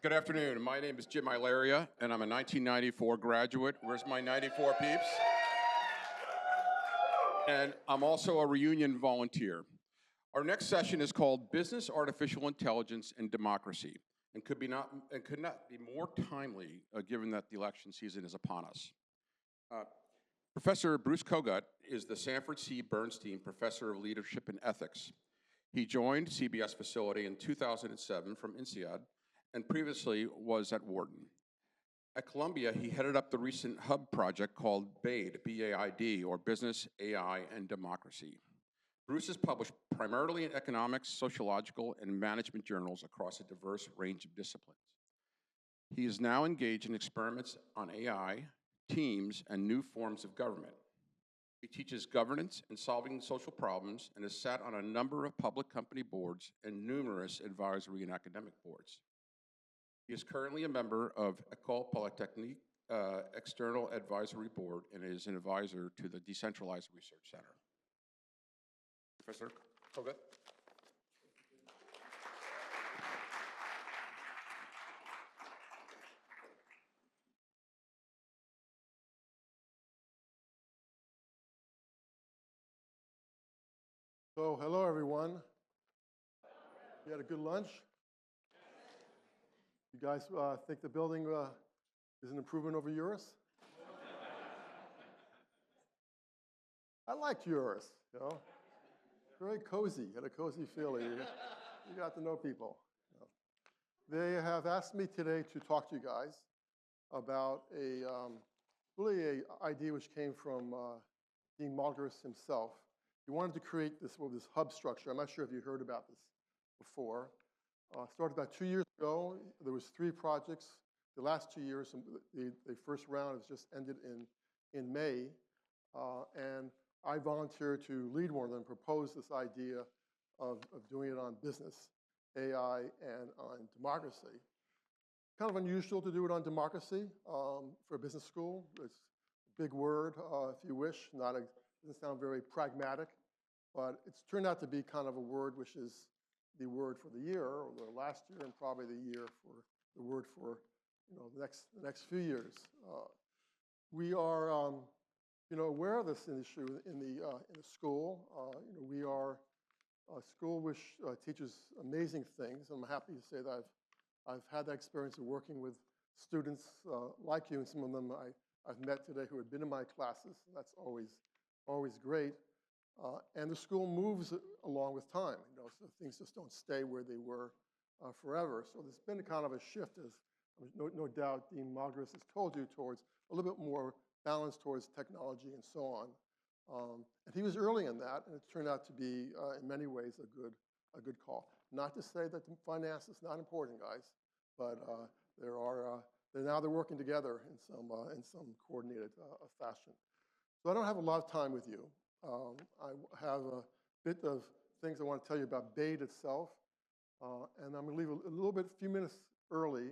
Good afternoon. My name is Jim Ilaria, and I'm a 1994 graduate. Where's my 94 peeps? And I'm also a reunion volunteer. Our next session is called Business, Artificial Intelligence, and Democracy, and could not be more timely given that the election season is upon us. Professor Bruce Kogut is the Sanford C. Bernstein Professor of Leadership and Ethics. He joined CBS facility in 2007 from INSEAD, and previously was at Wharton. At Columbia, he headed up the recent hub project called BAID, B-A-I-D, or Business, AI, and Democracy. Bruce is published primarily in economics, sociological, and management journals across a diverse range of disciplines. He is now engaged in experiments on AI, teams, and new forms of government. He teaches governance and solving social problems and has sat on a number of public company boards and numerous advisory and academic boards. He is currently a member of École Polytechnique External Advisory Board and is an advisor to the Decentralized Research Center. Professor Kogut. So, hello everyone. You had a good lunch? You guys think the building is an improvement over yours? I liked yours, you know. Very cozy, had a cozy feeling. You got to know people. You know. They have asked me today to talk to you guys about really an idea which came from Dean Malgris himself. He wanted to create this hub structure. I'm not sure if you heard about this before. Started about 2 years ago. There was 3 projects. The last 2 years, the first round has just ended in May. And I volunteered to lead one of them, propose this idea of doing it on business, AI, and on democracy. Kind of unusual to do it on democracy for a business school. It's a big word, if you wish. Doesn't sound very pragmatic, but it's turned out to be kind of a word which is the word for the year, or the last year, and probably the word for the next few years. We are aware of this issue in the school. We are a school which teaches amazing things. I'm happy to say that I've had that experience of working with students like you, and some of them I've met today who have been in my classes. That's always great. And the school moves along with time. So things just don't stay where they were forever. So there's been a kind of a shift, as no doubt Dean Malgris has told you, towards a little bit more balance towards technology and so on. And he was early in that, and it turned out to be, in many ways, a good call. Not to say that finance is not important, guys, but they're working together in some coordinated fashion. So I don't have a lot of time with you. I have a bit of things I want to tell you about BAID itself, and I'm going to leave a few minutes early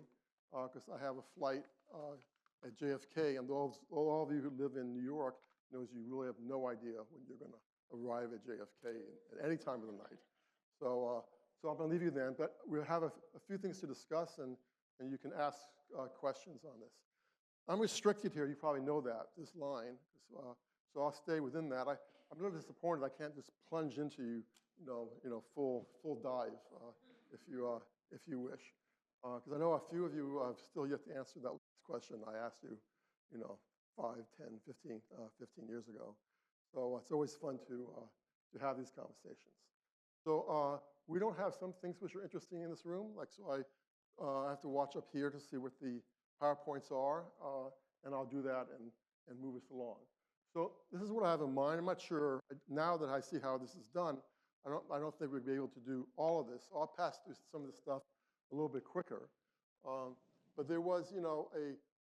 because I have a flight at JFK, and all of you who live in New York knows you really have no idea when you're going to arrive at JFK at any time of the night. So I'm going to leave you then, but we'll have a few things to discuss, and you can ask questions on this. I'm restricted here. You probably know that, this line. So I'll stay within that. I'm a little disappointed I can't just plunge into full dive if you wish, because I know a few of you have still yet to answer that question I asked you, 5, 10, 15 years ago. So it's always fun to have these conversations. So we don't have some things which are interesting in this room, so I have to watch up here to see what the PowerPoints are, and I'll do that and move us along. So this is what I have in mind. I'm not sure, now that I see how this is done, I don't think we'd be able to do all of this. So I'll pass through some of this stuff a little bit quicker. But there was,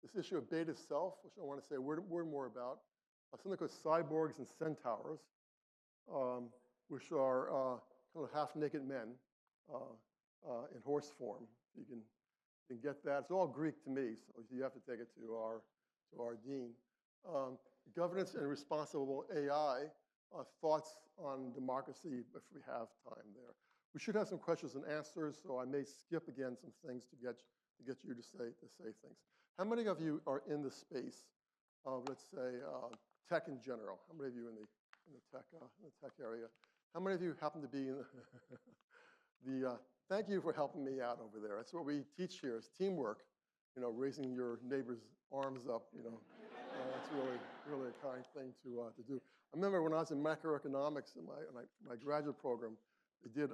this issue of BAID itself, which I want to say a word more about. Something called cyborgs and centaurs, which are kind of half-naked men in horse form. You can get that. It's all Greek to me, so you have to take it to our dean. Governance and responsible AI, thoughts on democracy if we have time there. We should have some questions and answers, so I may skip again some things to get to get you to say things. How many of you are in the space of, let's say, tech in general? How many of you in the tech area? How many of you happen to be in thank you for helping me out over there. That's what we teach here is teamwork, raising your neighbor's arms up, that's really a kind thing to do. I remember when I was in macroeconomics in my graduate program, they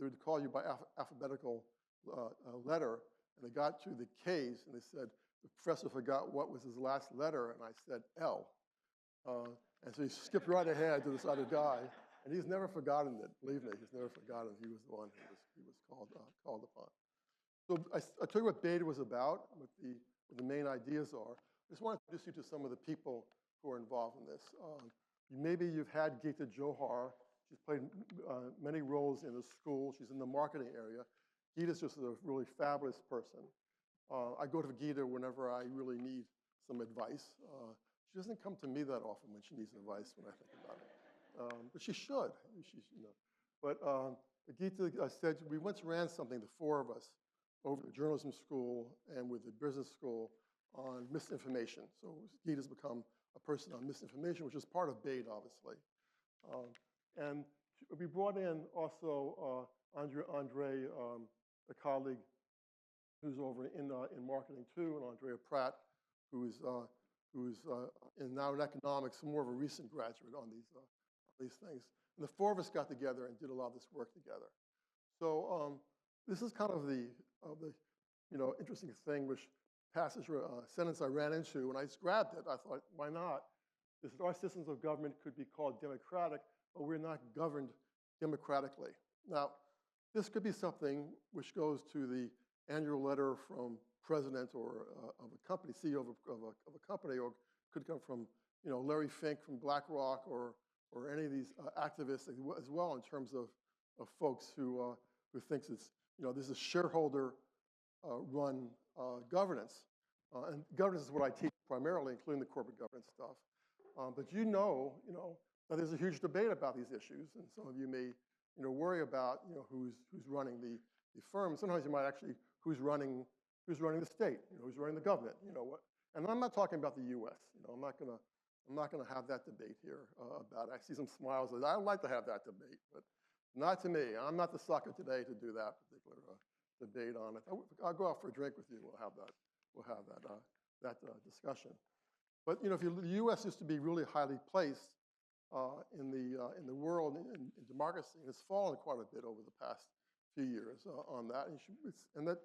would call you by alphabetical letter, and they got to the K's, and they said, the professor forgot what was his last letter, and I said L. And so he skipped right ahead to this other guy, and he's never forgotten it. Believe me, he's never forgotten he was the one who was called upon. So I told you what BAID was about, what the main ideas are. I just want to introduce you to some of the people who are involved in this. Maybe you've had Geeta Johar. She's played many roles in the school. She's in the marketing area. Geeta's just a really fabulous person. I go to Geeta whenever I really need some advice. She doesn't come to me that often when she needs advice when I think about it. But she should. But Geeta said, we once ran something, the four of us, over the journalism school and with the business school on misinformation. So Geeta's become a person on misinformation, which is part of BAID, obviously. And we brought in also Andre, a colleague who's over in marketing too, and Andrea Pratt, who's now in economics, more of a recent graduate on these things. And the four of us got together and did a lot of this work together. So this is kind of the interesting thing, which sentence I ran into, and I just grabbed it. I thought, why not? This is our systems of government could be called democratic, but we're not governed democratically. Now, this could be something which goes to the annual letter from president or of a company, CEO of a company, or could come from Larry Fink from BlackRock or any of these activists as well in terms of folks who thinks it's this is shareholder run governance. And governance is what I teach primarily, including the corporate governance stuff. But that there's a huge debate about these issues, and some of you may worry about who's running the firm. Sometimes you might actually who's running the state, who's running the government, what. And I'm not talking about the U.S. I'm not gonna have that debate here about it. I see some smiles. I'd like to have that debate, but not to me. I'm not the sucker today to do that particular debate on it. I'll go out for a drink with you. We'll have that discussion. But if the U.S. used to be really highly placed in the world in democracy, and it's fallen quite a bit over the past few years on that. And that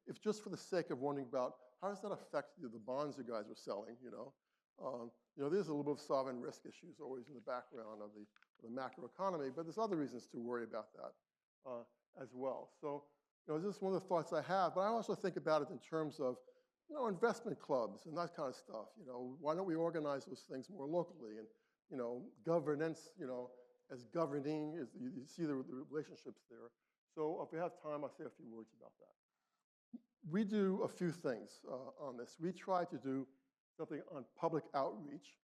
if just for the sake of wondering about how does that affect the bonds you guys are selling, there's a little bit of sovereign risk issues always in the background of the macro economy, but there's other reasons to worry about that as well. So this is one of the thoughts I have, but I also think about it in terms of investment clubs and that kind of stuff. Why don't we organize those things more locally? And governance, as governing, you see the relationships there. So if we have time, I'll say a few words about that. We do a few things on this. We try to do something on public outreach,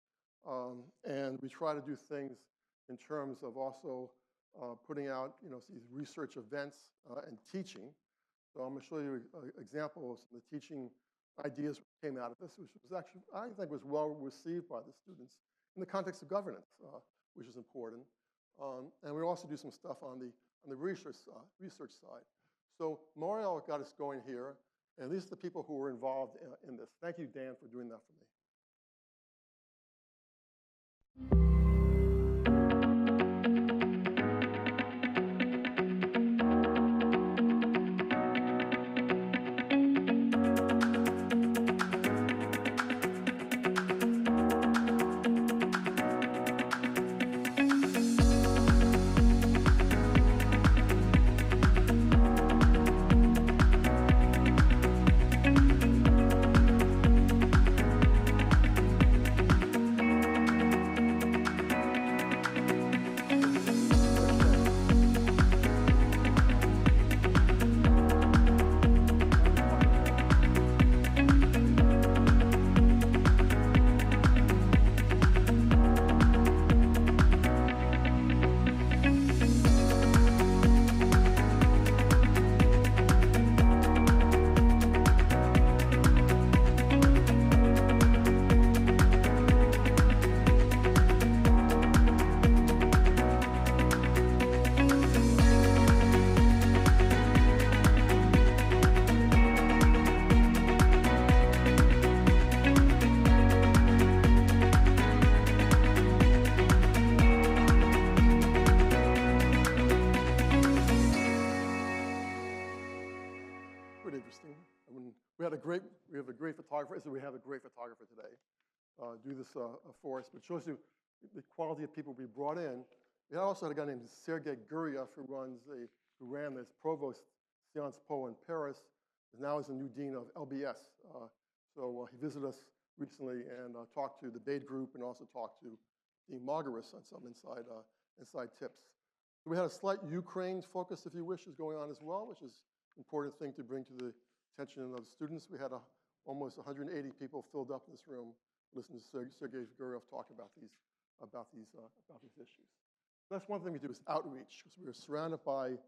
and we try to do things in terms of also putting out these research events and teaching. So I'm going to show you an example of some of the teaching ideas that came out of this, which was actually, I think, was well received by the students in the context of governance, which is important. And we also do some stuff on the research side. So Mario got us going here, and these are the people who were involved in this. Thank you, Dan, for doing that for me. have a great photographer. So we have a great photographer today. Do this for us, but it shows you the quality of people we brought in. We also had a guy named Sergei Guryev who ran this provost Sciences Po in Paris. Now is the new dean of LBS. So he visited us recently and talked to the BAID group and also talked to Dean Margaris on some inside tips. So we had a slight Ukraine focus, if you wish, is going on as well, which is an important thing to bring to the attention of the students. We had almost 180 people filled up in this room listening to Sergei Guryev talk about these issues. That's one thing we do is outreach, because we are surrounded by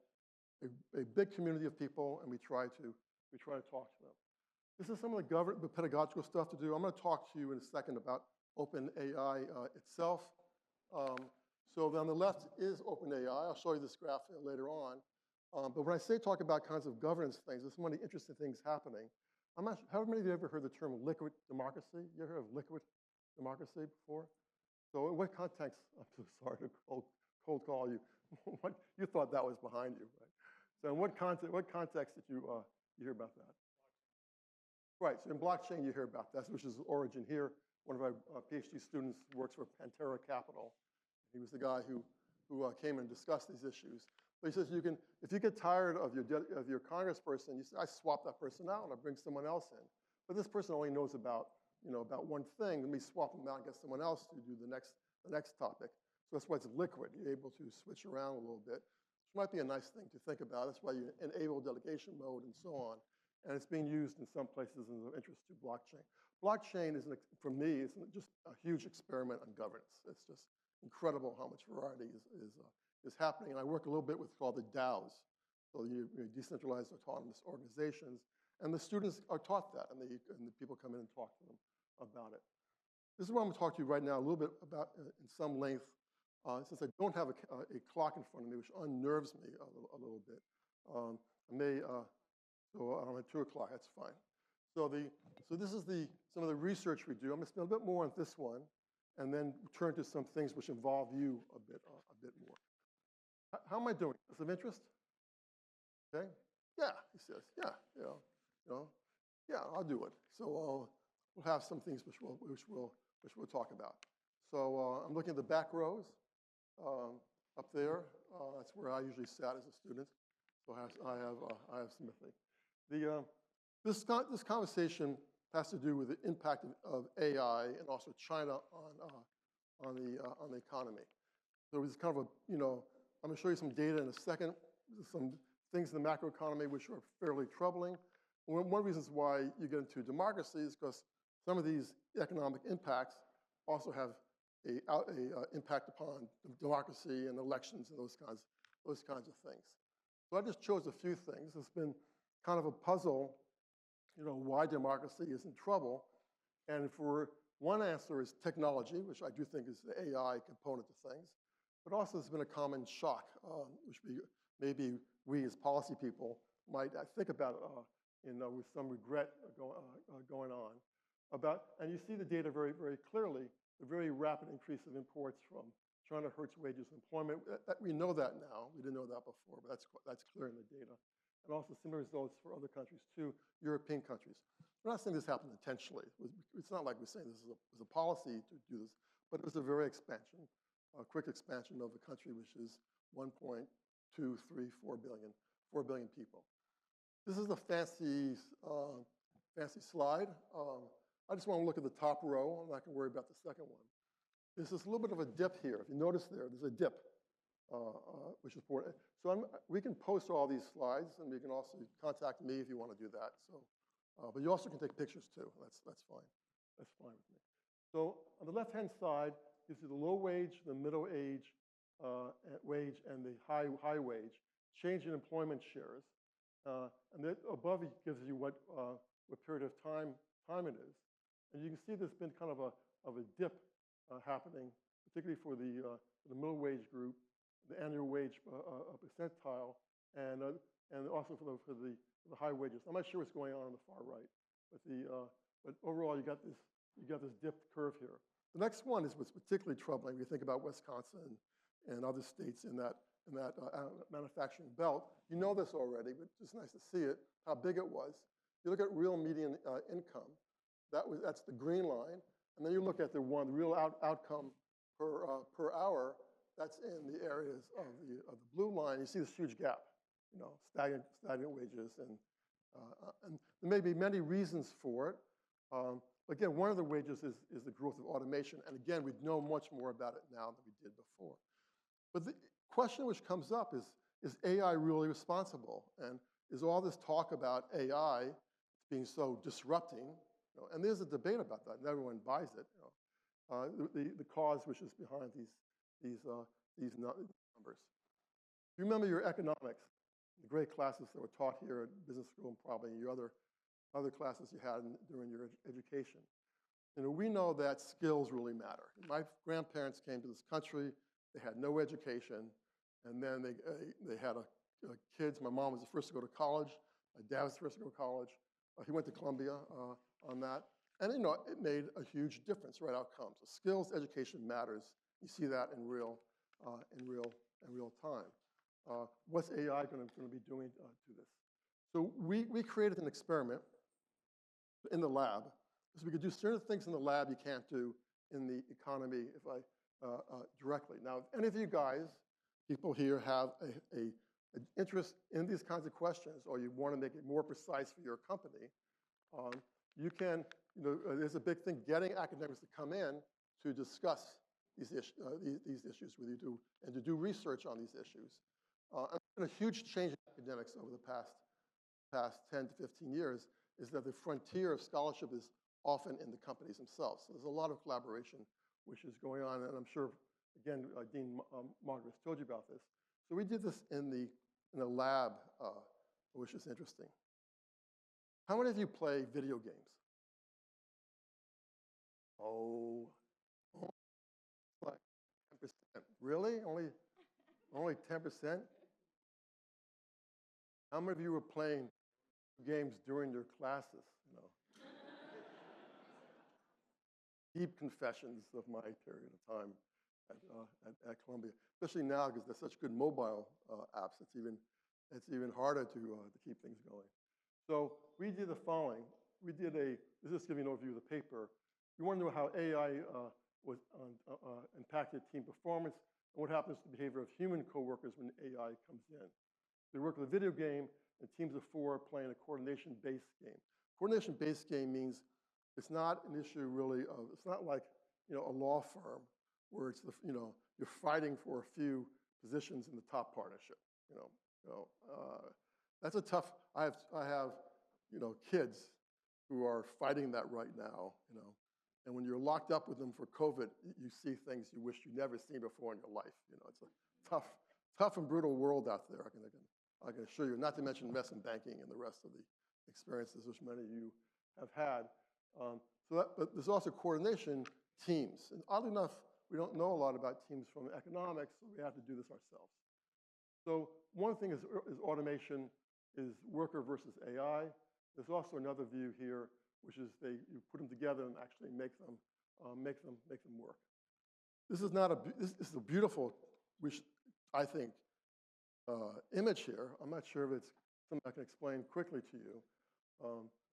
a big community of people, and we try to talk to them. This is some of the pedagogical stuff to do. I'm going to talk to you in a second about OpenAI itself. So on the left is OpenAI. I'll show you this graph later on. But when I say talk about kinds of governance things, there's so many interesting things happening. How many of you ever heard the term liquid democracy? You ever heard of liquid democracy before? So in what context, I'm so sorry to cold call you. You thought that was behind you, right? So in what context did you hear about that? Right, so in blockchain you hear about that, which is the origin here. One of our PhD students works for Pantera Capital. He was the guy who came and discussed these issues. But he says if you get tired of your congressperson, you say, I swap that person out and I bring someone else in. But this person only knows about one thing. Let me swap them out and get someone else to do the next topic. So that's why it's liquid. You're able to switch around a little bit, which might be a nice thing to think about. That's why you enable delegation mode and so on. And it's being used in some places as of interest to blockchain. Blockchain is, for me, is just a huge experiment on governance. It's just incredible how much variety is happening. And I work a little bit with called the DAOs, so you decentralized autonomous organizations. And the students are taught that, and the people come in and talk to them about it. This is what I'm going to talk to you right now a little bit about in some length, since I don't have a clock in front of me, which unnerves me a little bit. So I'm at 2 o'clock, that's fine. So this is some of the research we do. I'm going to spend a bit more on this one, and then turn to some things which involve you a bit more. How am I doing? Is of interest? Okay. Yeah, he says. Yeah, yeah, I'll do it. So we'll have some things which we'll talk about. So I'm looking at the back rows up there. That's where I usually sat as a student. So I have sympathy. This conversation has to do with the impact of AI and also China on the economy. So it's kind of I'm going to show you some data in a second, some things in the macroeconomy which are fairly troubling. One of the reasons why you get into democracy is because some of these economic impacts also have an impact upon democracy and elections and those kinds of things. So I just chose a few things. It's been kind of a puzzle, why democracy is in trouble. And for one answer is technology, which I do think is the AI component to things. But also there's been a common shock, which maybe we as policy people might think about with some regret going on. And you see the data very, very clearly, the very rapid increase of imports from China hurts wages and employment. We know that now. We didn't know that before, but that's clear in the data. And also similar results for other countries too, European countries. We're not saying this happened intentionally. It's not like we're saying this was a policy to do this, but it was a very quick expansion of a country which is 1.234 billion, 4 billion people. This is a fancy slide. I just want to look at the top row. I'm not going to worry about the second one. There's this little bit of a dip here. If you notice there's a dip, which is important. So we can post all these slides, and you can also contact me if you want to do that. So, but you also can take pictures too. That's fine. That's fine with me. So on the left-hand side, you see the low wage, the middle wage, and the high wage change in employment shares. And then above it gives you what period of time it is. And you can see there's been kind of a dip happening, particularly for the middle wage group, the annual wage percentile, and also for the high wages. I'm not sure what's going on the far right, but overall you got this dipped curve here. The next one is what's particularly troubling. When you think about Wisconsin and other states in that manufacturing belt. You know this already, but it's just nice to see it, how big it was. You look at real median income, that's the green line, and then you look at the real outcome per hour, that's in the areas of the blue line. You see this huge gap, stagnant wages, and there may be many reasons for it. But again, one of the wages is the growth of automation, and again, we know much more about it now than we did before. But the question which comes up is AI really responsible? And is all this talk about AI being so disrupting? And there's a debate about that, and everyone buys it. The cause which is behind these numbers. You remember your economics, the great classes that were taught here at business school, and probably your other classes you had during your education. We know that skills really matter. My grandparents came to this country. They had no education, and then they had kids. My mom was the first to go to college. My dad was the first to go to college. He went to Columbia on that, and it made a huge difference, right? Outcomes. So skills education matters. You see that in real time. What's AI going to be doing to this? So we created an experiment in the lab, so we could do certain things in the lab you can't do in the economy directly. Now, if any of you guys, people here, have an interest in these kinds of questions, or you want to make it more precise for your company, you can, there's a big thing, getting academics to come in to discuss these issues with you, and to do research on these issues. And a huge change in academics over the past 10 to 15 years is that the frontier of scholarship is often in the companies themselves. So there's a lot of collaboration which is going on, and I'm sure, again, Dean Margaret told you about this. So we did this in the lab, which is interesting. How many of you play video games? Oh, like 10%. Really? Only 10%? How many of you were playing games during your classes? Deep confessions of my period of time at Columbia, especially now because there's such good mobile apps. It's even harder to keep things going. So we did the following. This is just giving you an overview of the paper. You want to know how AI impacted team performance and what happens to the behavior of human coworkers when AI comes in. So we work with a video game, and teams of 4 playing a coordination-based game. Coordination-based game means it's not an issue really of, it's not like, a law firm where it's you're fighting for a few positions in the top partnership. That's a tough. I have kids who are fighting that right now. And when you're locked up with them for COVID, you see things you wish you'd never seen before in your life. It's a tough and brutal world out there. I can assure you. Not to mention investment banking and the rest of the experiences which many of you have had. But there's also coordination teams. And oddly enough, we don't know a lot about teams from economics, so we have to do this ourselves. So one thing is automation is worker versus AI. There's also another view here, which is you put them together and actually make them work. This is a beautiful, I think, image here. I'm not sure if it's something I can explain quickly to you.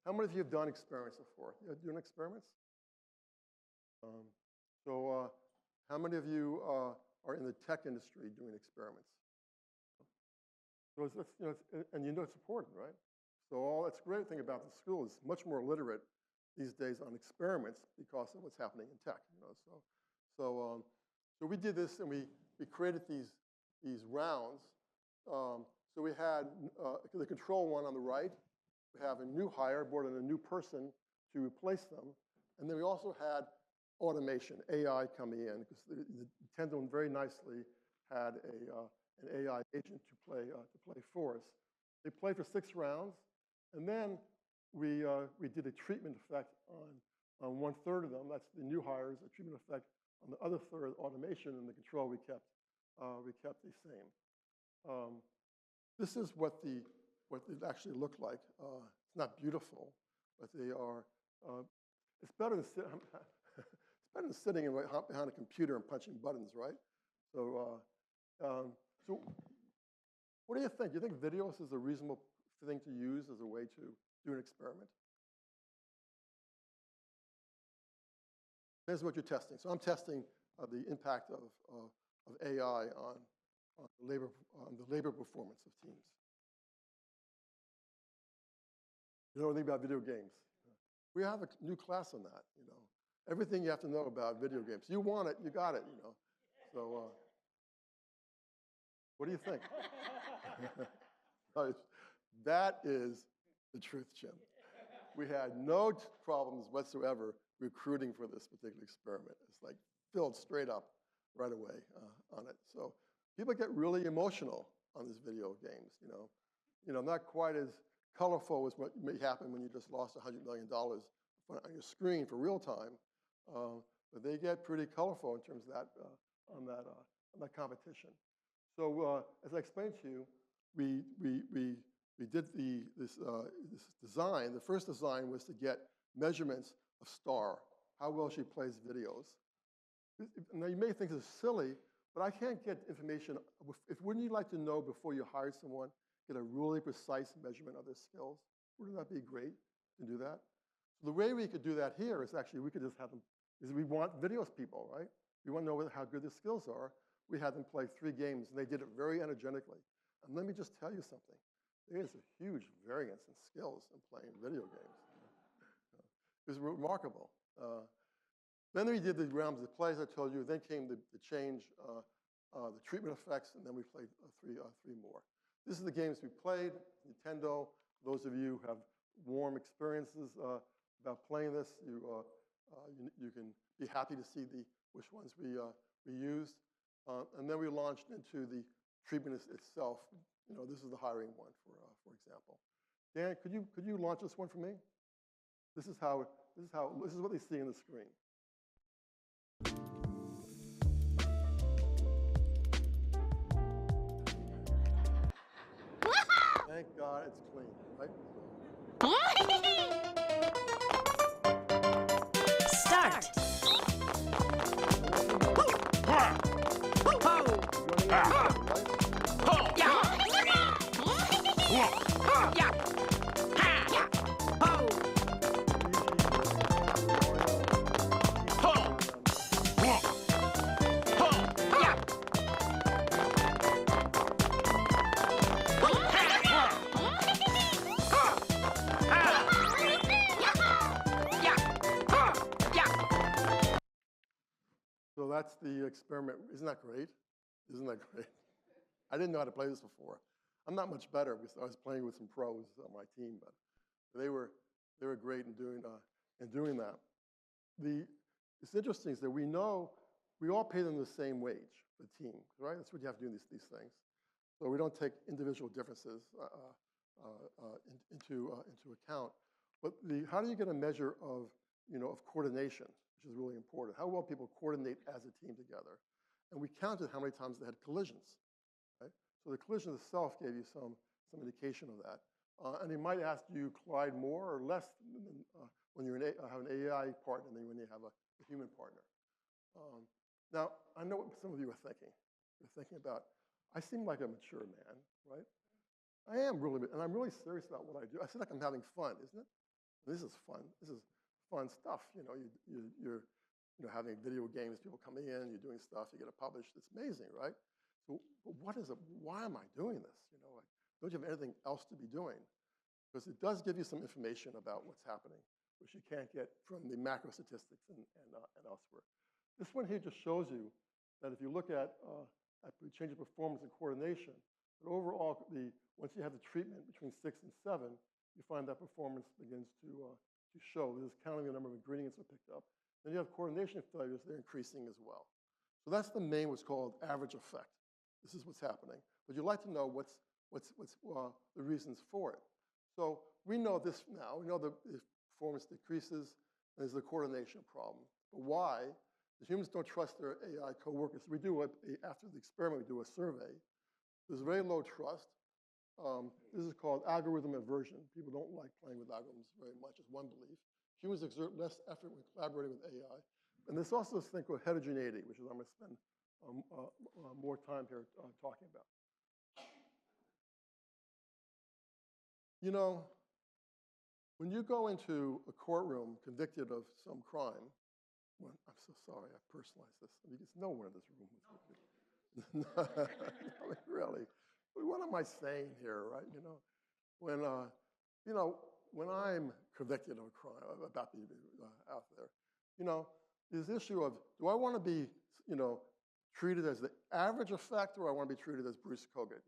How many of you have done experiments before? You doing experiments? How many of you are in the tech industry doing experiments? So and it's important, right? So that's the great thing about the school is much more literate these days on experiments because of what's happening in tech. So we did this, and we created these rounds. So we had the control one on the right. We have a new hire, brought in a new person to replace them. And then we also had automation, AI coming in, because the Tendon very nicely had an AI agent to play for us. They played for 6 rounds, and then we did a treatment effect on 1/3 of them. That's the new hires, a treatment effect on the other third, automation, and the control we kept the same. This is what it actually looked like. It's not beautiful, but they are. It's better than sitting behind a computer and punching buttons, right? So what do you think? Do you think videos is a reasonable thing to use as a way to do an experiment. Here's what you're testing. So I'm testing the impact of AI on the labor performance of teams. You know anything about video games? We have a new class on that, you know. Everything you have to know about video games. You want it, you got it, you know. So, what do you think? That is the truth, Jim. We had no problems whatsoever recruiting for this particular experiment. It's like filled straight up right away on it. So people get really emotional on these video games, you know. You know, not quite as colorful as what may happen when you just lost $100 million on your screen for real time, but they get pretty colorful in terms of that on that competition. So as I explained to you, we did this design. The first design was to get measurements of Star, how well she plays videos. Now you may think this is silly, but I can't get information. Wouldn't you like to know before you hired someone, get a really precise measurement of their skills? Wouldn't that be great to do that? So the way we could do that here is actually we could just have them, is we want videos people, right? We want to know how good their skills are. We had them play 3 games, and they did it very energetically. And let me just tell you something. There is a huge variance in skills in playing video games. It was remarkable. Then we did the rounds of plays I told you. Then came the change, the treatment effects, and then we played three more. This is the games we played. Nintendo. Those of you who have warm experiences about playing this, you can be happy to see which ones we used. And then we launched into the treatment itself. You know, this is the hiring one, for example. Dan, could you launch this one for me? This is what they see on the screen. Thank God it's clean, right? Start. So that's the experiment. Isn't that great? Isn't that great? I didn't know how to play this before. I'm not much better because I was playing with some pros on my team, but they were great in doing that. It's interesting is that we know we all pay them the same wage, the team, right? That's what you have to do in these things. So we don't take individual differences into account. But how do you get a measure of coordination, which is really important? How well people coordinate as a team together. And we counted how many times they had collisions, right? So the collision itself gave you some indication of that. And they might ask you collide more or less when you have an AI partner than when you have a human partner. Now, I know what some of you are thinking. You're thinking about, I seem like a mature man, right? I am really, and I'm really serious about what I do. I feel like I'm having fun, isn't it? This is fun. This is fun stuff. You know, you're having video games, people coming in, you're doing stuff, you get it published. It's amazing, right? So, but what is it? Why am I doing this? You know, like, don't you have anything else to be doing? Because it does give you some information about what's happening, which you can't get from the macro statistics and elsewhere. This one here just shows you that if you look at the change of performance and coordination, that overall, once you have the treatment between 6 and 7, you find that performance begins to show. This is counting the number of ingredients that are picked up. Then you have coordination failures, they're increasing as well. So that's the main what's called average effect. This is what's happening. But you'd like to know what's the reasons for it. So we know this now. We know that if performance decreases, there's the coordination problem. But why? The humans don't trust their AI coworkers. We do, after the experiment, we do a survey. There's very low trust. This is called algorithm aversion. People don't like playing with algorithms very much, is one belief. Humans exert less effort when collaborating with AI. And there's also this thing called heterogeneity, which is I'm going to spend more time here talking about. You know, When you go into a courtroom convicted of some crime, I'm so sorry, I personalized this. I mean, there's no one in this room was convicted. I mean, really, what am I saying here, right? When when I'm convicted of a crime, about to be out there, this issue of, do I want to be, treated as the average effect, or I want to be treated as Bruce Kogut?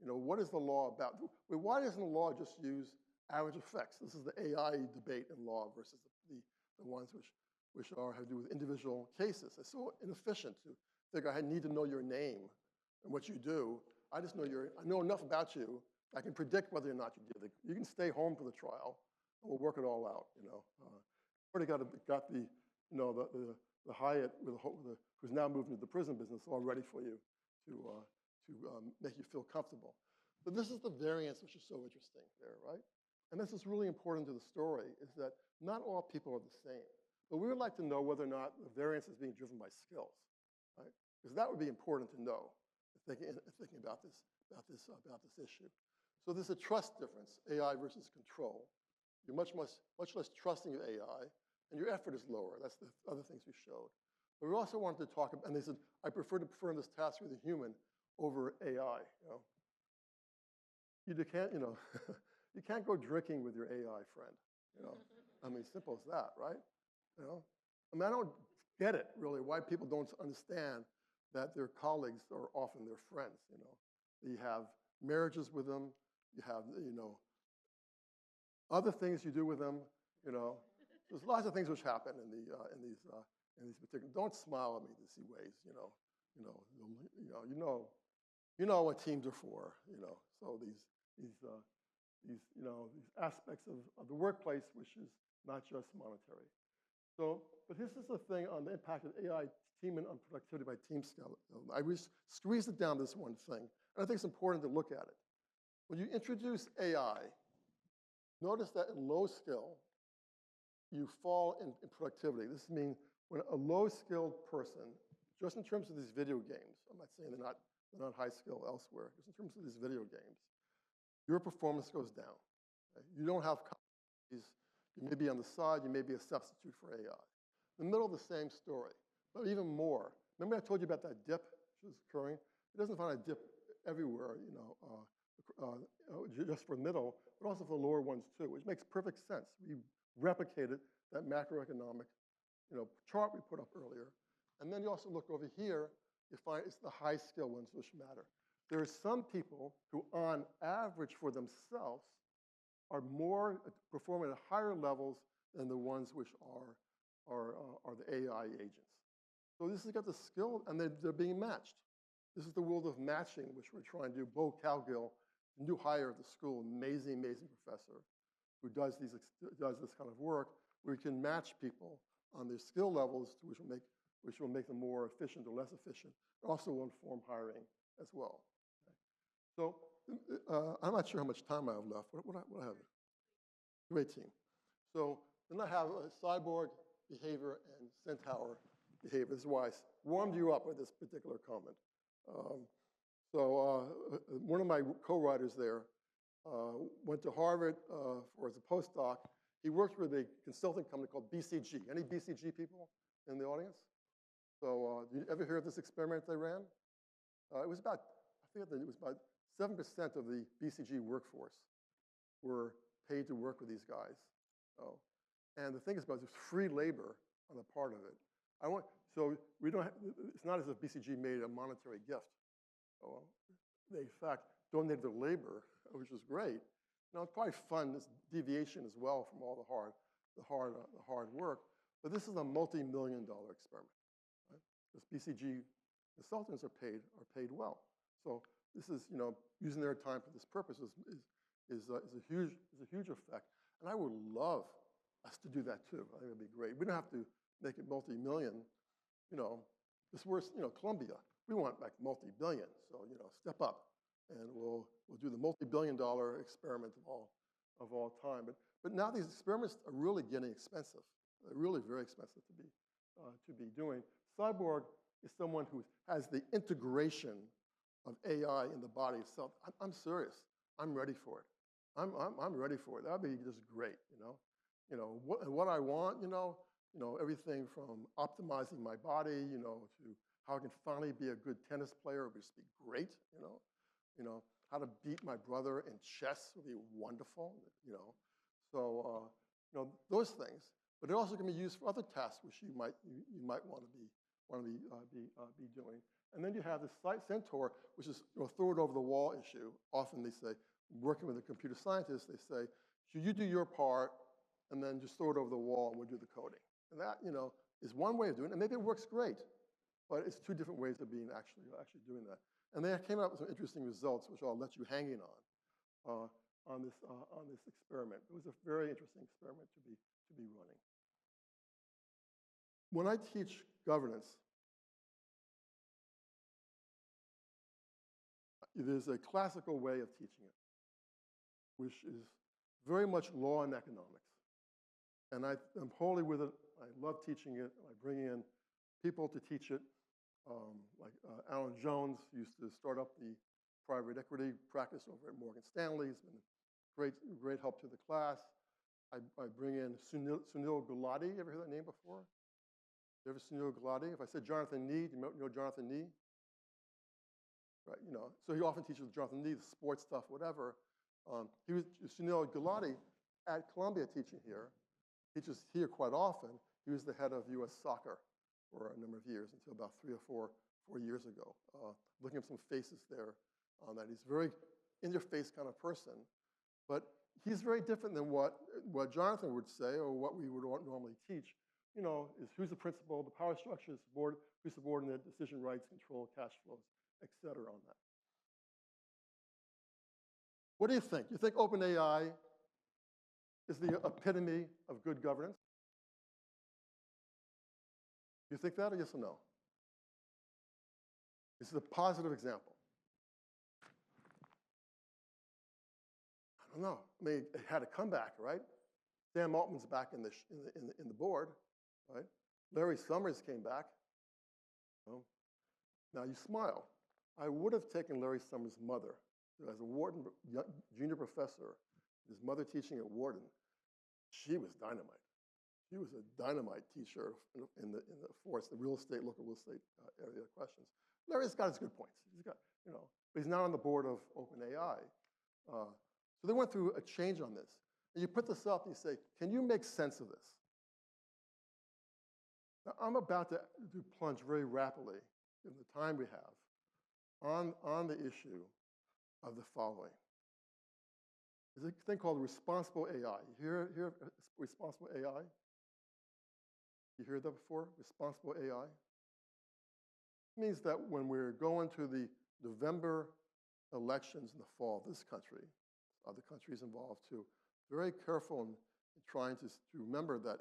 What is the law about? Why doesn't the law just use average effects? This is the AI debate in law versus the ones which have to do with individual cases. It's so inefficient to figure I need to know your name and what you do. I just know I know enough about you. I can predict whether or not you did it. You can stay home for the trial, and we'll work it all out. Already got the Hyatt who's now moved into the prison business, all ready for you to make you feel comfortable. But this is the variance which is so interesting there, right? And this is really important to the story, is that not all people are the same. But we would like to know whether or not the variance is being driven by skills, right? Because that would be important to know thinking about this issue. So there's a trust difference, AI versus control. You're much less trusting of AI, and your effort is lower. That's the other things we showed. But we also wanted to talk about, and they said, I prefer to perform this task with a human over AI. You can't, you can't go drinking with your AI friend. I mean, simple as that, right? I mean, I don't get it really why people don't understand that their colleagues are often their friends. You have marriages with them. You have, other things you do with them. There's lots of things which happen in these particular. Don't smile at me to see ways. You know what teams are for. So these aspects of the workplace, which is not just monetary. So, but this is the thing on the impact of AI team and on productivity by team scale. I squeezed it down to this one thing, and I think it's important to look at it. When you introduce AI, notice that in low skill, you fall in productivity. This means when a low-skilled person, just in terms of these video games, I'm not saying they're not high skill elsewhere, just in terms of these video games, your performance goes down. Okay? You don't have competencies. You may be on the side. You may be a substitute for AI. In the middle of the same story, but even more. Remember I told you about that dip which is occurring? It doesn't find a dip everywhere, just for middle, but also for lower ones too, which makes perfect sense. We replicated that macroeconomic, chart we put up earlier. And then you also look over here, you find it's the high skill ones which matter. There are some people who, on average for themselves, are performing at higher levels than the ones which are the AI agents. So this has got the skill, and they're being matched. This is the world of matching, which we're trying to do. Bo Cowgill, new hire at the school, amazing professor, who does this kind of work, where we can match people on their skill levels, which will make them more efficient or less efficient. It also will inform hiring as well. Okay. So I'm not sure how much time I have left. What I have? 2:18. So then I have cyborg behavior and centaur behavior. This is why I warmed you up with this particular comment. One of my co-writers there went to Harvard as a postdoc. He worked with a consulting company called BCG. Any BCG people in the audience? So did you ever hear of this experiment they ran? It was about, I think it was about 7% of the BCG workforce were paid to work with these guys. And the thing is about this free labor on the part of it. It's not as if BCG made a monetary gift. They, in fact, donated their labor, which was great. Now, it's probably fun, this deviation as well from all the hard work. But this is a multi-million-dollar experiment. Right? Because BCG consultants are paid well. So this is, using their time for this purpose is a huge effect. And I would love us to do that too. I think it'd be great. We don't have to make it multi-million. This worse, Columbia, we want like multi-billion. So, step up, and we'll do the multi-billion-dollar experiment of all time. But now these experiments are really getting expensive. They're really very expensive to be doing. Cyborg is someone who has the integration of AI in the body itself. I'm serious. I'm ready for it. I'm ready for it. That'd be just great, you know. What I want, everything from optimizing my body, to how I can finally be a good tennis player would just be great, how to beat my brother in chess would be wonderful, So, those things. But it also can be used for other tasks which you might want to be doing. And then you have this centaur, which is throw it over the wall issue. Often they say, working with a computer scientist, they say, you do your part, and then just throw it over the wall, and we'll do the coding. And that, is one way of doing it. And maybe it works great, but it's two different ways of being actually doing that. And they came up with some interesting results, which I'll let you hang in on this experiment. It was a very interesting experiment to be running. When I teach governance, there's a classical way of teaching it, which is very much law and economics. And I'm wholly with it. I love teaching it. I bring in people to teach it, like Alan Jones used to start up the private equity practice over at Morgan Stanley. He's been great help to the class. I bring in Sunil Gulati. You ever heard that name before? You ever Sunil Gulati? If I said Jonathan Nee, do you know Jonathan Nee? Right, so he often teaches Jonathan Nee, the sports stuff, whatever. He was Sunil Gulati at Columbia teaching here. Teaches here quite often. He was the head of U.S. soccer for a number of years until about 3 or 4 years ago. Looking at some faces there on that. He's a very in-your-face kind of person, but he's very different than what Jonathan would say or what we would normally teach. Is who's the principal, the power structure, who's subordinate, decision rights, control, cash flows, et cetera on that. What do you think? You think OpenAI is the epitome of good governance? You think that, or yes or no? This is a positive example. I don't know. I mean, it had a comeback, right? Sam Altman's back in the board, right? Larry Summers came back. Now you smile. I would have taken Larry Summers' mother as a Wharton junior professor. His mother teaching at Wharton. She was dynamite. She was a dynamite teacher in the force, the local real estate area questions. Larry's got his good points. He's got, but he's now on the board of OpenAI. So they went through a change on this. And you put this up and you say, can you make sense of this? Now, I'm about to plunge very rapidly in the time we have on the issue of the following. There's a thing called responsible AI. You hear responsible AI? You heard that before? Responsible AI? It means that when we're going to the November elections in the fall of this country, other countries involved too, very careful in trying to remember that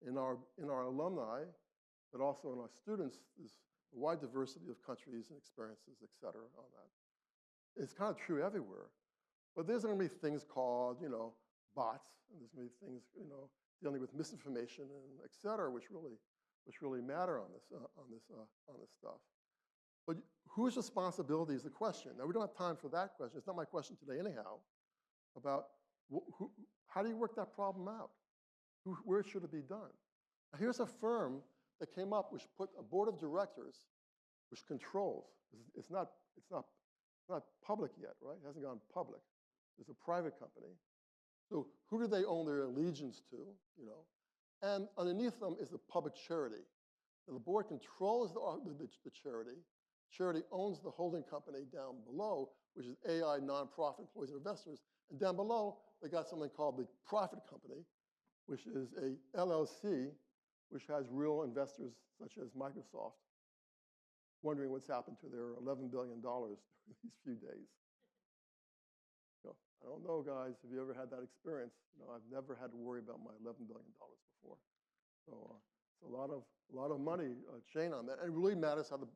in our alumni, but also in our students, there's a wide diversity of countries and experiences, et cetera, on that. It's kind of true everywhere. But there's going to be things called, bots, and there's going to be things, dealing with misinformation and et cetera, which really matter on this stuff. But whose responsibility is the question? Now, we don't have time for that question. It's not my question today anyhow, about how do you work that problem out? Where should it be done? Now, here's a firm that came up, which put a board of directors, which controls. It's not public yet, right? It hasn't gone public. It's a private company. So who do they own their allegiance to, And underneath them is the public charity. Now, the board controls the charity. Charity owns the holding company down below, which is AI, nonprofit, employees, and investors. And down below, they got something called the profit company, which is a LLC, which has real investors such as Microsoft, wondering what's happened to their $11 billion during these few days. I don't know, guys, if you ever had that experience. I've never had to worry about my $11 billion before. So it's a lot of money chain on that. And it really matters how it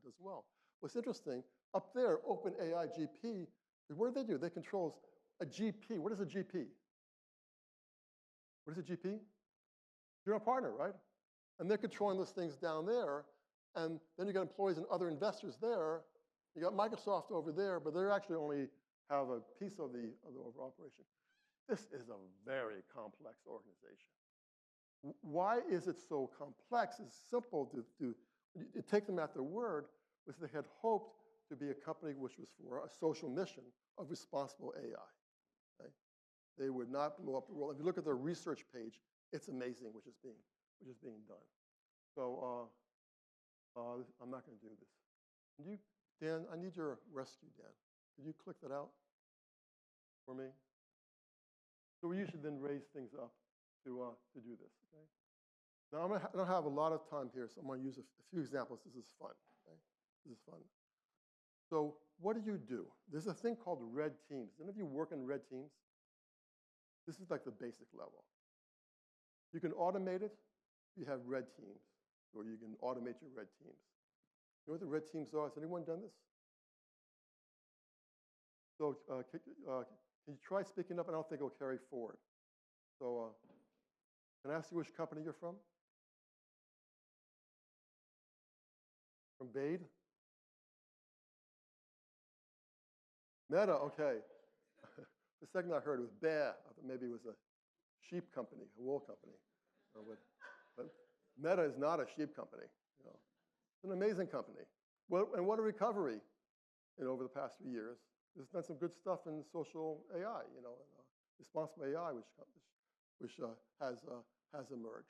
does well. What's interesting, up there, OpenAI GP, what do? They control a GP. What is a GP? What is a GP? You're a partner, right? And they're controlling those things down there. And then you got employees and other investors there. You got Microsoft over there, but they're actually only have a piece of the overall operation. This is a very complex organization. Why is it so complex? It's simple to take them at their word, was they had hoped to be a company which was for a social mission of responsible AI. Okay? They would not blow up the world. If you look at their research page, it's amazing which is being done. So I'm not going to do this. Can you, Dan, I need your rescue, Dan. Could you click that out for me? So we usually then raise things up to do this, okay? Now, I don't have a lot of time here, so I'm going to use a few examples. This is fun, okay? This is fun. So what do? There's a thing called red teams. Any of you work in red teams? This is like the basic level. You can automate it. You have red teams, or you can automate your red teams. You know what the red teams are? Has anyone done this? So can you try speaking up? I don't think it'll carry forward. So can I ask you which company you're from? From BAID? Meta, okay. The second I heard was Bear. I thought maybe it was a sheep company, a wool company. But Meta is not a sheep company. You know. It's an amazing company. Well, and what a recovery over the past few years. It's done some good stuff in social AI, responsible AI, which has emerged.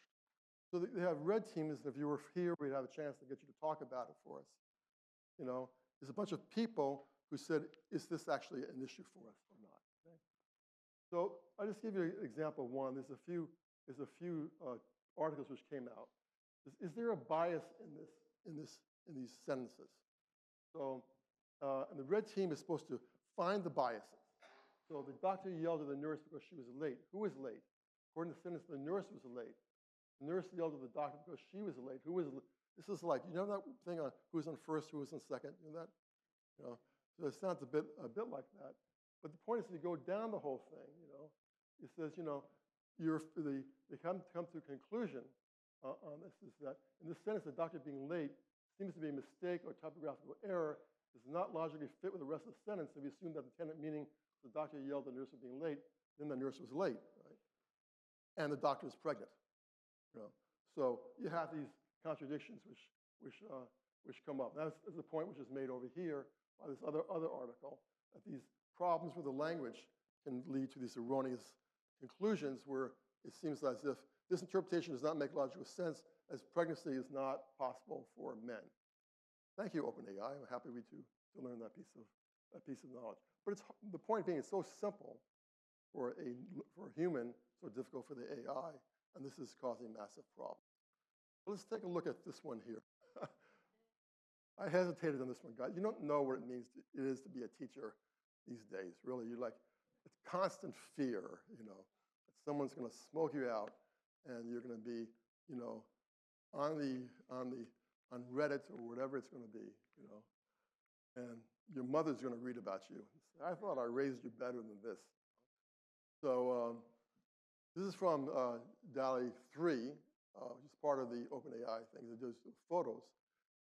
So they have red teams. If you were here, we'd have a chance to get you to talk about it for us. There's a bunch of people who said, is this actually an issue for us or not? Okay? So I'll just give you an example of one. There's a few articles which came out. Is there a bias in these sentences? So, and the red team is supposed to find the biases. So the doctor yelled at the nurse because she was late. Who was late? According to the sentence, the nurse was late. The nurse yelled at the doctor because she was late. Who was late? This is like, you know that thing on who was on first, who was on second? You know that? So it sounds a bit like that. But the point is, to go down the whole thing, it says, they come to a conclusion on this, is that in this sentence, the doctor being late seems to be a mistake or typographical error, does not logically fit with the rest of the sentence. If we assume that the tenant meaning the doctor yelled the nurse for being late, then the nurse was late, right? And the doctor is pregnant. So you have these contradictions which come up. That's the point which is made over here by this other article, that these problems with the language can lead to these erroneous conclusions where it seems as if this interpretation does not make logical sense, as pregnancy is not possible for men. Thank you, OpenAI. I'm happy to learn that piece of knowledge. But the point being, it's so simple for a human, so difficult for the AI, and this is causing massive problems. Well, let's take a look at this one here. I hesitated on this one, guys. You don't know what it is to be a teacher these days, really. It's constant fear, that someone's going to smoke you out, and you're going to be, on Reddit or whatever it's going to be, and your mother's going to read about you. I thought I raised you better than this. So this is from DALL-E 3, which is part of the OpenAI thing that does photos.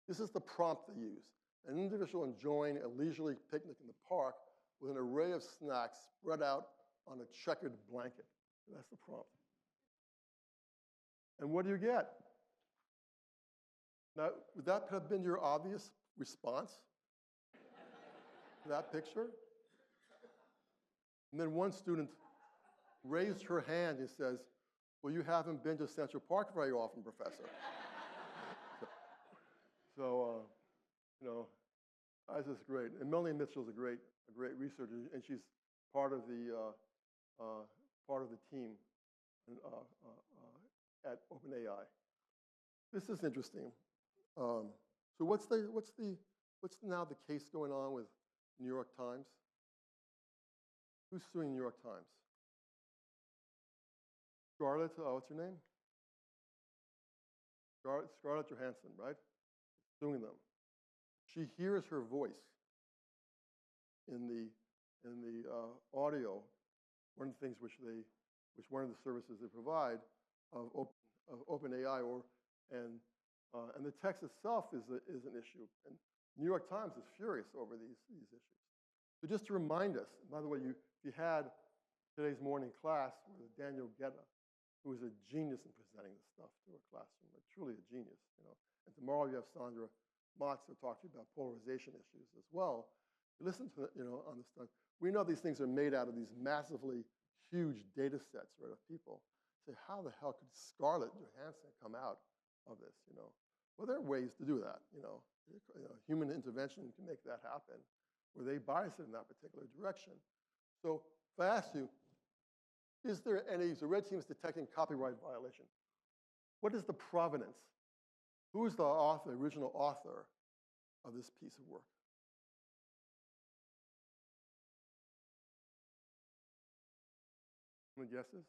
This is the prompt they use. An individual enjoying a leisurely picnic in the park with an array of snacks spread out on a checkered blanket. That's the prompt. And what do you get? Now, would that have been your obvious response to that picture? And then one student raised her hand and says, well, you haven't been to Central Park very often, Professor. So, that's just great. And Melanie Mitchell's a great researcher, and she's part of the team at OpenAI. This is interesting. So what's now the case going on with New York Times? Who's suing New York Times? Scarlett, what's her name? Scarlett Johansson, right? Suing them. She hears her voice in the audio. One of the things which one of the services they provide of OpenAI, and the text itself is an issue. And New York Times is furious over these issues. So just to remind us, by the way, if you had today's morning class with Daniel Guetta, who is a genius in presenting this stuff to a classroom, truly a genius, you know. And tomorrow you have Sandra Motz to talk to you about polarization issues as well. You listen to, you know, on this stuff. We know these things are made out of these massively huge data sets, right, of people. Say, how the hell could Scarlett Johansson come out of this, you know? Well, there are ways to do that, you know. Human intervention can make that happen, where they bias it in that particular direction. So if I ask you, is there any, so red team is detecting copyright violation. What is the provenance? Who is the author, original author of this piece of work? Any guesses?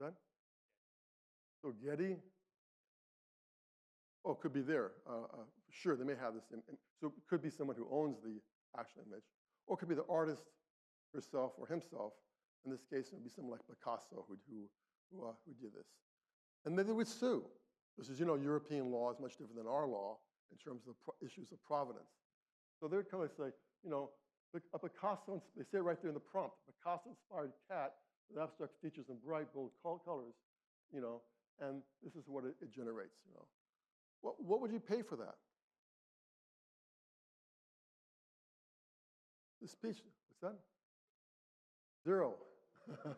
Done? So Getty? Oh, it could be there. Sure, they may have this. So it could be someone who owns the actual image. Or it could be the artist herself or himself. In this case, it would be someone like Picasso who did this. And then they would sue. This is, you know, European law is much different than our law in terms of issues of provenance. So they would come and say, you know, a Picasso, they say right there in the prompt, Picasso-inspired cat with abstract features and bright, bold colors, you know, and this is what it generates, you know. What would you pay for that? This speech, what's that? 0.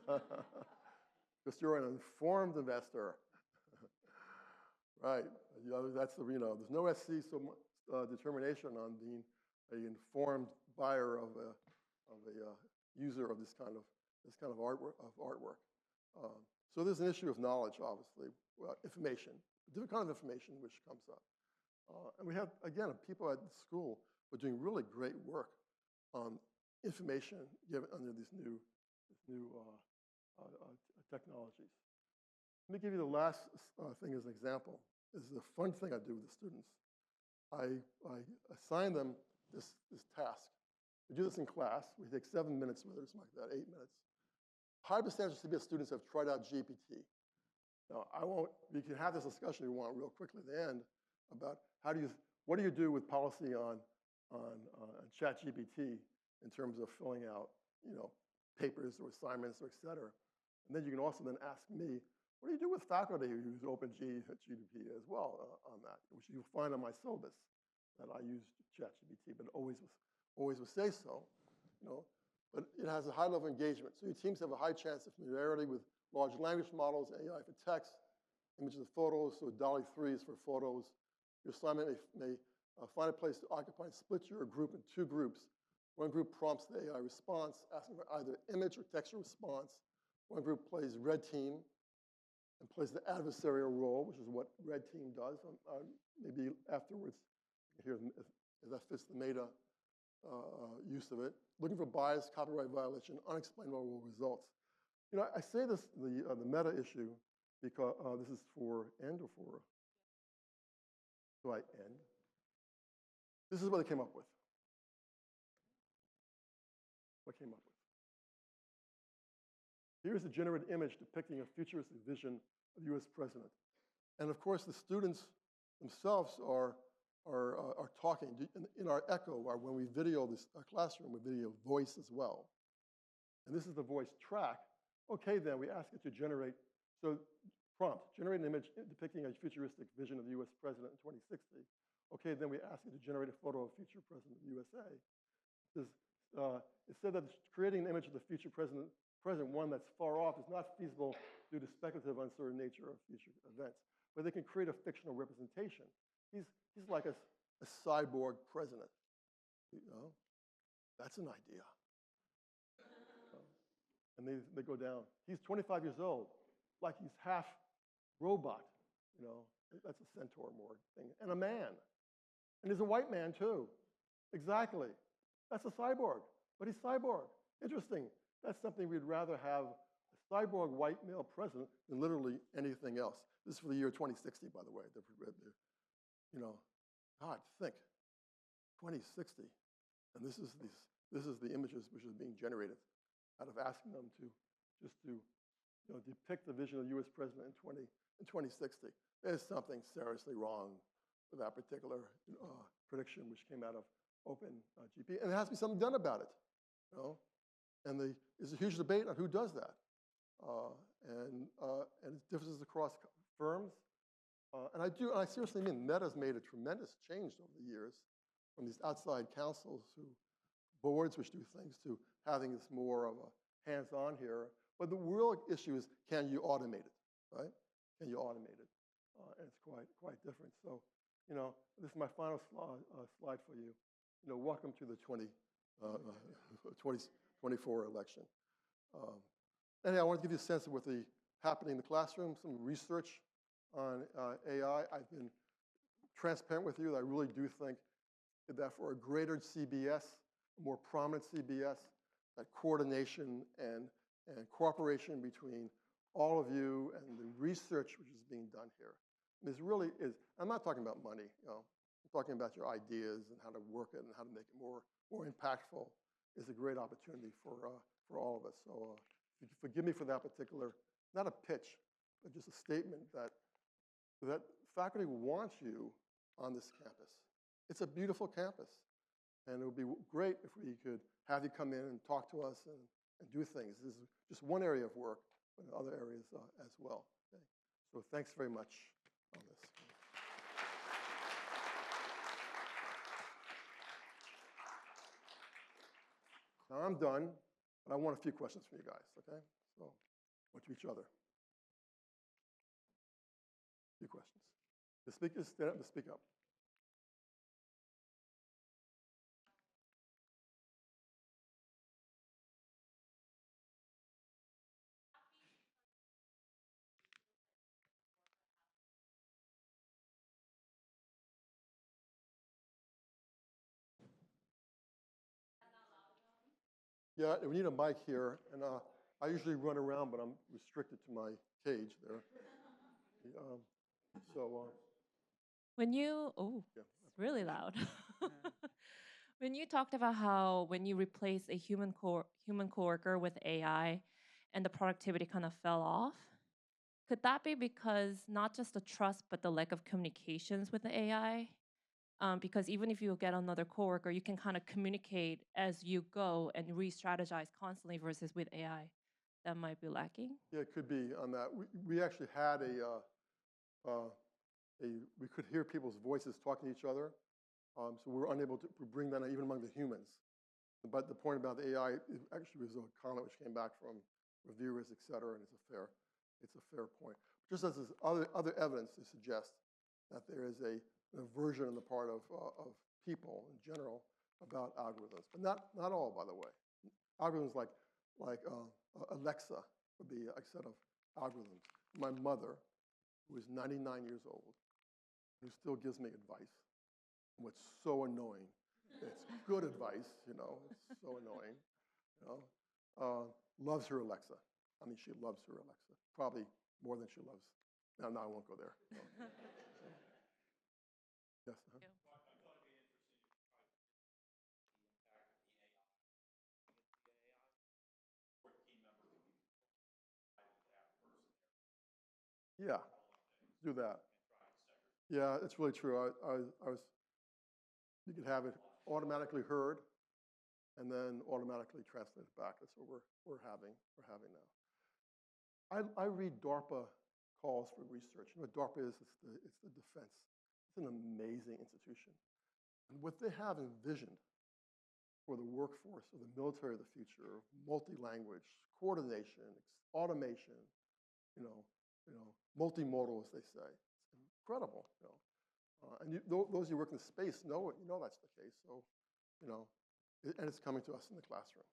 Because you're an informed investor. Right, you know, that's the, you know, there's no SC determination on being an informed buyer of a user of this kind of artwork. So there's an issue of knowledge, obviously, information, different kind of information which comes up. And we have, again, people at the school who are doing really great work on information given under these new technologies. Let me give you the last thing as an example. This is a fun thing I do with the students. I assign them this task. We do this in class. We take 7 minutes with it, something like that, 8 minutes. High percentage of CBS students have tried out GPT. Now, we can have this discussion if you want real quickly at the end about what do you do with policy on ChatGPT in terms of filling out, you know, papers or assignments or et cetera. And then you can also then ask me, what do you do with faculty who use OpenGPT as well on that, which you'll find on my syllabus that I use ChatGPT, but always will say so, you know. But it has a high level of engagement. So your teams have a high chance of familiarity with large language models, AI for text, images of photos, so DALL-E 3 is for photos. Your assignment may find a place to occupy and split your group in 2 groups. One group prompts the AI response, asking for either image or textual response. One group plays red team and plays the adversarial role, which is what red team does. Maybe afterwards, you can hear if that fits the meta use of it. Looking for bias, copyright violation, unexplainable results. You know, I say this, the meta issue, because this is for end or for, do I end? This is what they came up with. What came up with? Here's a generated image depicting a futuristic vision of the US president. And of course, the students themselves are talking. In our echo, when we video this classroom, we video voice as well. And this is the voice track. Okay, then we ask it to generate, so prompt, generate an image depicting a futuristic vision of the US president in 2060. Okay, then we ask it to generate a photo of future president of the USA. It said that creating an image of the future present one that's far off is not feasible due to speculative, uncertain nature of future events. But they can create a fictional representation. He's like a cyborg president. You know, that's an idea. And they go down. He's 25 years old, like he's half robot. You know, that's a centaur more thing. And a man. And he's a white man too. Exactly. That's a cyborg, but he's cyborg. Interesting. That's something we'd rather have a cyborg white male president than literally anything else. This is for the year 2060, by the way. You know, God, think, 2060, and this is the images which are being generated out of asking them to depict the vision of the U.S. president in 2060. There's something seriously wrong with that particular prediction, which came out of OpenGP, and there has to be something done about it. And there's a huge debate on who does that, and it differs across firms. And I seriously mean Meta's made a tremendous change over the years, from these outside councils boards which do things to having this more of a hands-on here. But the real issue is, can you automate it, right? Can you automate it? And it's quite different. So, this is my final slide for you. Welcome to the 2024 election. Anyhow, I want to give you a sense of what's happening in the classroom, some research on AI. I've been transparent with you that I really do think that for a greater CBS, a more prominent CBS, that coordination and cooperation between all of you and the research which is being done here. This really is, I'm not talking about money, I'm talking about your ideas and how to work it and how to make it more impactful is a great opportunity for all of us. So forgive me for that particular, not a pitch, but just a statement that faculty wants you on this campus. It's a beautiful campus. And it would be great if we could have you come in and talk to us and do things. This is just one area of work, but in other areas as well. Okay? So thanks very much on this. Now I'm done, but I want a few questions from you guys, okay? So, or to each other. A few questions. The speakers, stand up and speak up. Yeah, we need a mic here, and I usually run around, but I'm restricted to my cage there. When you, it's really loud. When you talked about how when you replace a human coworker with AI and the productivity kind of fell off, could that be because not just the trust, but the lack of communications with the AI? Because even if you get another coworker, you can kind of communicate as you go and re-strategize constantly versus with AI. That might be lacking. Yeah, it could be on that. We actually had we could hear people's voices talking to each other. So we were unable to bring that even among the humans. But the point about the AI actually was a comment which came back from reviewers, et cetera, and it's a fair point. Just as there's other evidence to suggest that there is an aversion on the part of people in general about algorithms, but not all, by the way. Algorithms like Alexa would be a set of algorithms. My mother, who is 99 years old, who still gives me advice, and what's so annoying, it's good advice, it's so annoying, loves her Alexa. I mean, she loves her Alexa, probably more than she loves. No, I won't go there. No. Yes. Uh-huh. Yeah. Yeah, do that. Yeah, it's really true. You could have it automatically heard and then automatically translated back. That's what we're having now. I read DARPA calls for research. You know what DARPA is? It's the defense. It's an amazing institution. And what they have envisioned for the workforce of the military of the future, multi-language, coordination, automation, multimodal, as they say. It's incredible. And those who work in space know that's the case. So, and it's coming to us in the classroom.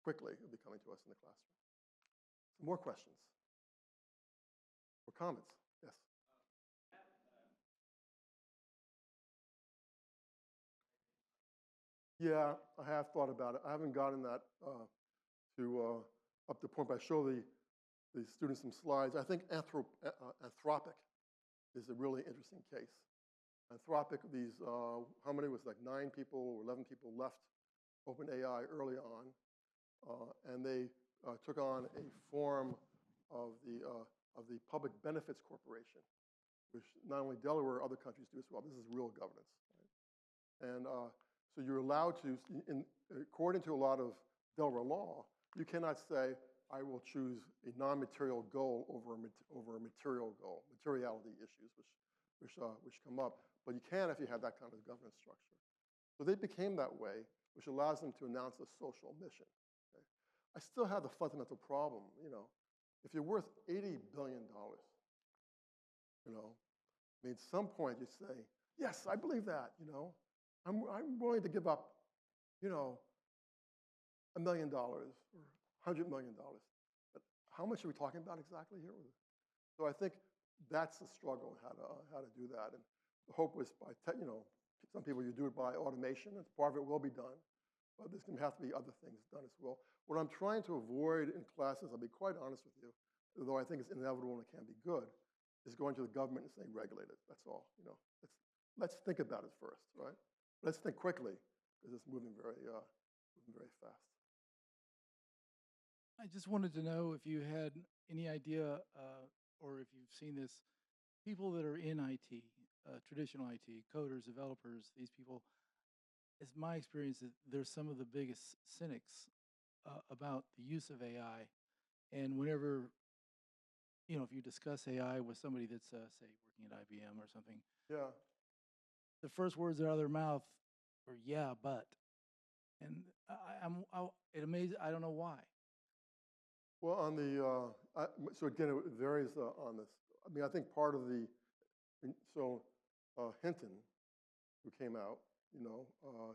Quickly, it'll be coming to us in the classroom. Some more questions or comments? Yes. Yeah, I have thought about it. I haven't gotten that to up to the point, but I show the students some slides. I think Anthropic is a really interesting case. Anthropic, how many was like 9 people or 11 people left OpenAI early on, and they took on a form of the Public Benefits Corporation, which not only Delaware, other countries do as well. This is real governance. Right? And so you're allowed to, according to a lot of Delaware law, you cannot say, I will choose a non-material goal over a material goal, materiality issues, which come up. But you can if you have that kind of governance structure. So they became that way, which allows them to announce a social mission. Okay? I still have the fundamental problem, if you're worth $80 billion, I mean, at some point you say, yes, I believe that, I'm willing to give up, $1 million or $100 million. But how much are we talking about exactly here? So I think that's the struggle, how to do that. And the hope was by, some people you do it by automation, and part of it will be done. But there's going to have to be other things done as well. What I'm trying to avoid in classes, I'll be quite honest with you, although I think it's inevitable and it can be good, is going to the government and saying regulate it. That's all. Let's think about it first, right? Let's think quickly because it's moving very fast. I just wanted to know if you had any idea, or if you've seen this, people that are in IT, traditional IT, coders, developers, these people, it's my experience that they're some of the biggest cynics about the use of AI. And whenever, if you discuss AI with somebody that's, say, working at IBM or something, Yeah. the first words out of their mouth are, yeah, but. And it amazes, I don't know why. Well, on the, so again, it varies on this. I mean, I think part of the, Hinton, who came out,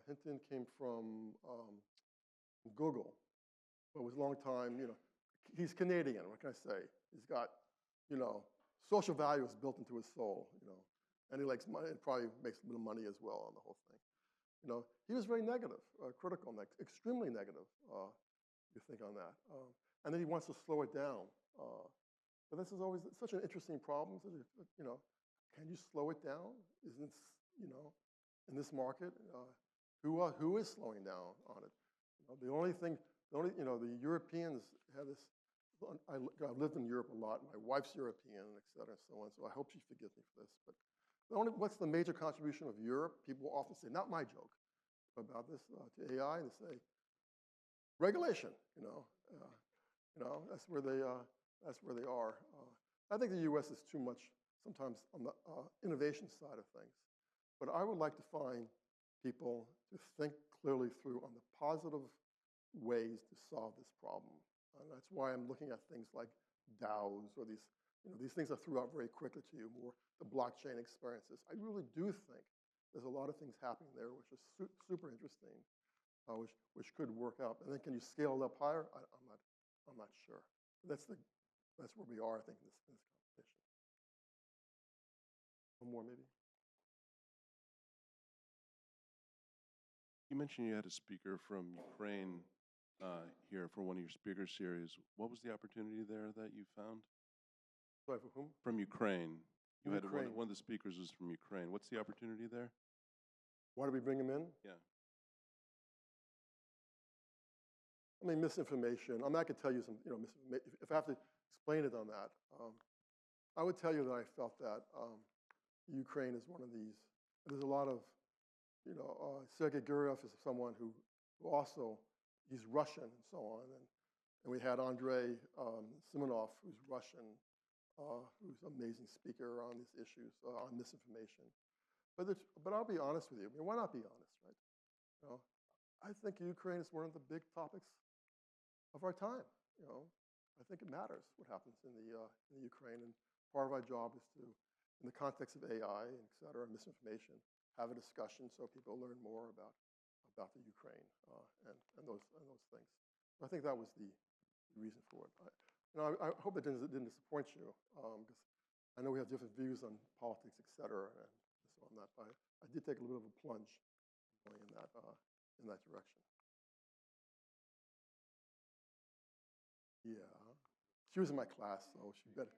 Hinton came from Google, but was a long time, he's Canadian, what can I say? He's got, social values built into his soul, and he likes money, and probably makes a little money as well on the whole thing. He was very negative, critical, extremely negative, you think on that. And then he wants to slow it down. But this is always such an interesting problem. Can you slow it down? Isn't, in this market, who is slowing down on it? The Europeans have this. I've lived in Europe a lot. My wife's European, et cetera, and so on. So I hope she forgives me for this. But what's the major contribution of Europe? People often say, not my joke, about this to AI, and they say, regulation. That's where they are. I think the U.S. is too much sometimes on the innovation side of things. But I would like to find people to think clearly through on the positive ways to solve this problem. And that's why I'm looking at things like DAOs or these things I threw out very quickly to you, more the blockchain experiences. I really do think there's a lot of things happening there which is super interesting, which could work out. And then can you scale it up higher? I'm not sure. That's where we are, I think, in this competition. One more, maybe. You mentioned you had a speaker from Ukraine here for one of your speaker series. What was the opportunity there that you found? Sorry, for whom? From Ukraine. You had Ukraine. one of the speakers was from Ukraine. What's the opportunity there? Why did we bring him in? Yeah. I mean, misinformation. I could tell you some, if I have to explain it on that, I would tell you that I felt that Ukraine is one of these. There's a lot of, Sergei Guryev is someone who also, he's Russian and so on. And we had Andrei Simonov, who's Russian, who's an amazing speaker on these issues, on misinformation. But I'll be honest with you. I mean, why not be honest, right? I think Ukraine is one of the big topics of our time. I think it matters what happens in the Ukraine, and part of our job is to, in the context of AI, et cetera, misinformation, have a discussion so people learn more about the Ukraine and those things. So I think that was the reason for it. I hope that didn't disappoint you, because I know we have different views on politics, et cetera, and so on that. But I did take a little bit of a plunge going in that direction. Yeah, she was in my class, so she better,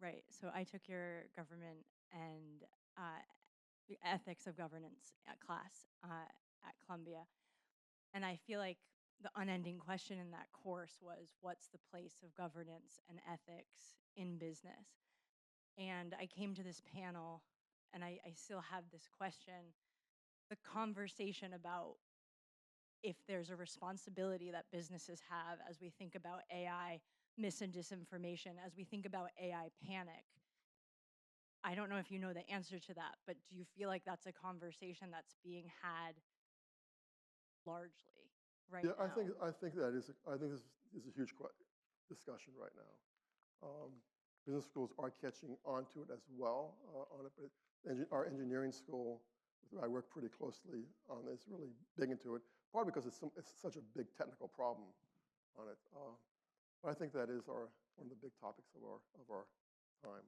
Right. So I took your government and ethics of governance class at Columbia, and I feel like the unending question in that course was, what's the place of governance and ethics in business? And I came to this panel, and I still have this question. The conversation about if there's a responsibility that businesses have as we think about AI mis and disinformation, as we think about AI panic. I don't know if you know the answer to that, but do you feel like that's a conversation that's being had largely right Yeah, now? I think this is a huge discussion right now. Business schools are catching on to it as well. But our engineering school, I work pretty closely on this, really big into it. Partly because it's such a big technical problem on it. But I think that is one of the big topics of our time.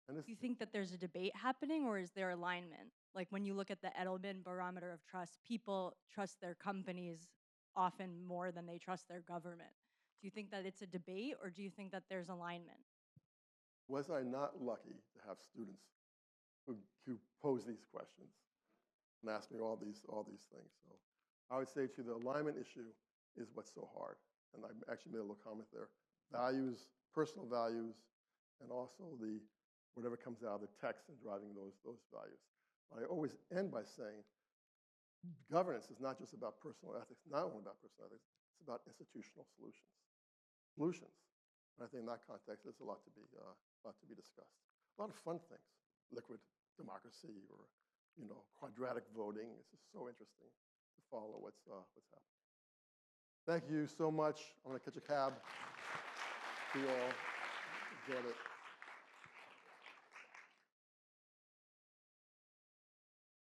And Do you think that there's a debate happening, or is there alignment? Like when you look at the Edelman barometer of trust, people trust their companies often more than they trust their government. Do you think that it's a debate, or do you think that there's alignment? was I not lucky to have students who pose these questions and ask me all these things? So I would say to you, the alignment issue is what's so hard. And I actually made a little comment there. Values, personal values, and also whatever comes out of the text and driving those values. But I always end by saying, governance is not just about personal ethics, not only about personal ethics, it's about institutional solutions. And I think in that context, there's a lot to be discussed. A lot of fun things, liquid democracy or quadratic voting. It's just so interesting to follow what's happening. Thank you so much. I'm going to catch a cab. See you all.